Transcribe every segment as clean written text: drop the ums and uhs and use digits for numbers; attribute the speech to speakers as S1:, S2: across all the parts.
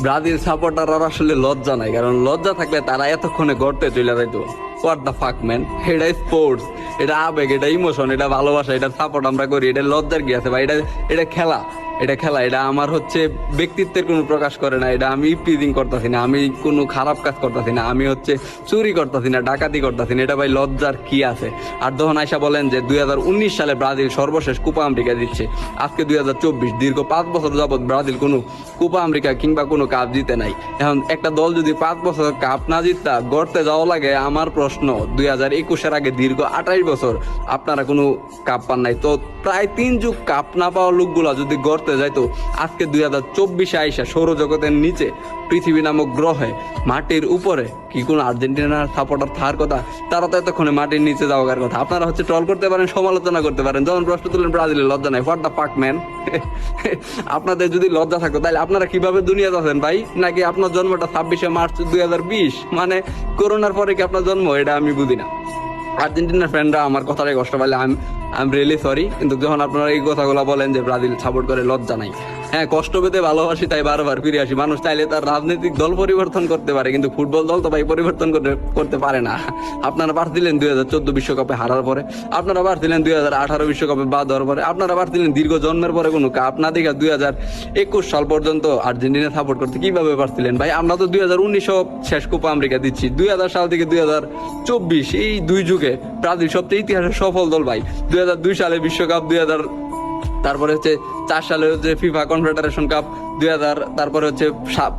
S1: Brazil সাপোর্টাররা আসলে লজ্জা নাই, কারণ লজ্জা থাকলে তারা এতক্ষণে গড়তে চলে যাইতো। হোয়াট দ্য ফাক ম্যান, এটা স্পোর্টস, এটা আবেগ, এটা ইমোশন, এটা ভালোবাসা, এটা সাপোর্ট আমরা করি, এটা লজ্জার কি আছে ভাই? এটা খেলা, এটা খেলা, এটা আমার হচ্ছে ব্যক্তিত্বের কোনো প্রকাশ করে না, এটা আমি প্লিজিং করতেছি না, আমি কোনো খারাপ কাজ করতেছি না, আমি হচ্ছে চুরি করতেছি না, ডাকাতি করতেছি না, এটা ভাই লজ্জার কি আছে? আর তখন আইসা বলেন যে 2019 সালে ব্রাজিল সর্বশেষ কোপা আমেরিকা দিচ্ছে, আজকে 2024, দীর্ঘ 5 বছর যাবৎ ব্রাজিল কোনো কোপা আমেরিকা কিংবা কোনো কাপ জিতে নাই। এখন একটা দল যদি 5 বছর কাপ না জিততা গড়তে যাওয়া লাগে, আমার প্রশ্ন 2021-এর আগে দীর্ঘ 28 বছর আপনারা কোনো কাপ পান নাই, তো প্রায় 3 যুগ কাপ না পাওয়া লোকগুলা যদি গড়তে যাইতো, আজকে 2024-এ আইসা সৌরজগতের নিচে পৃথিবী নামক গ্রহে মাটির উপরে কি কোনো আর্জেন্টিনার সাপোর্টার থাকার কথা? তারা তো এতক্ষণে মাটির নিচে যাওয়ার কথা। আপনারা হচ্ছে ট্রল করতে পারেন, সমালোচনা করতে পারেন, যখন প্রশ্ন তুলেন ব্রাজিলের লজ্জা নাই। What the fuck man? আপনাদের যদি লজ্জা থাকতো তাহলে আপনারা কিভাবে দুনিয়াতে আছেন ভাই? নাকি আপনার জন্মটা 26শে মার্চ 2020, মানে করোনার পরে কি আপনার জন্ম? এটা আমি বুঝি না। আর্জেন্টিনার ফ্যানরা আমার কথাটাই কষ্ট পাইলে আই এম রিয়েলি সরি, কিন্তু যখন আপনারা এই কথাগুলো বলেন যে ব্রাজিল সাপোর্ট করে, লজ্জা নাই। হ্যাঁ, কষ্ট পেতে ভালোবাসি, তাই বারবার ফিরে আসি। মানুষ চাইলে তার রাজনৈতিক দল পরিবর্তন করতে পারে, কিন্তু ফুটবল দল তো ভাই পরিবর্তন করতে পারে না। আপনারা পারছিলেন 2014 বিশ্বকাপে হারার পরে, আপনারা পারছিলেন 2018 বিশ্বকাপে বাদ হওয়ার পরে, আপনারা পারছিলেন দীর্ঘ জন্মের পরে কোনো কাপ না দেখা 2021 সাল পর্যন্ত আর্জেন্টিনা সাপোর্ট করতে। কিভাবে পারছিলেন ভাই? আমরা তো 2019 শেষ কোপা আমেরিকা দিচ্ছি, 2000 সাল থেকে 2024 এই 2 যুগে ব্রাজিল সবচেয়ে ইতিহাসের সফল দল ভাই। 2002 সালে বিশ্বকাপ, 2000 তারপরে হচ্ছে 4 সালে হচ্ছে ফিফা কনফেডারেশন কাপ, 2000 তারপরে হচ্ছে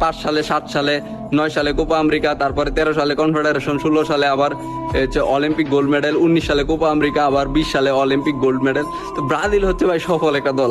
S1: 5 সালে, 7 সালে, 9 সালে কোপা আমেরিকা, তারপরে 13 সালে কনফেডারেশন, 16 সালে আবার হচ্ছে অলিম্পিক গোল্ড মেডেল, 19 সালে কোপা আমেরিকা, আবার 20 সালে অলিম্পিক গোল্ড মেডেল। তো ব্রাজিল হচ্ছে ভাই সফল একটা দল।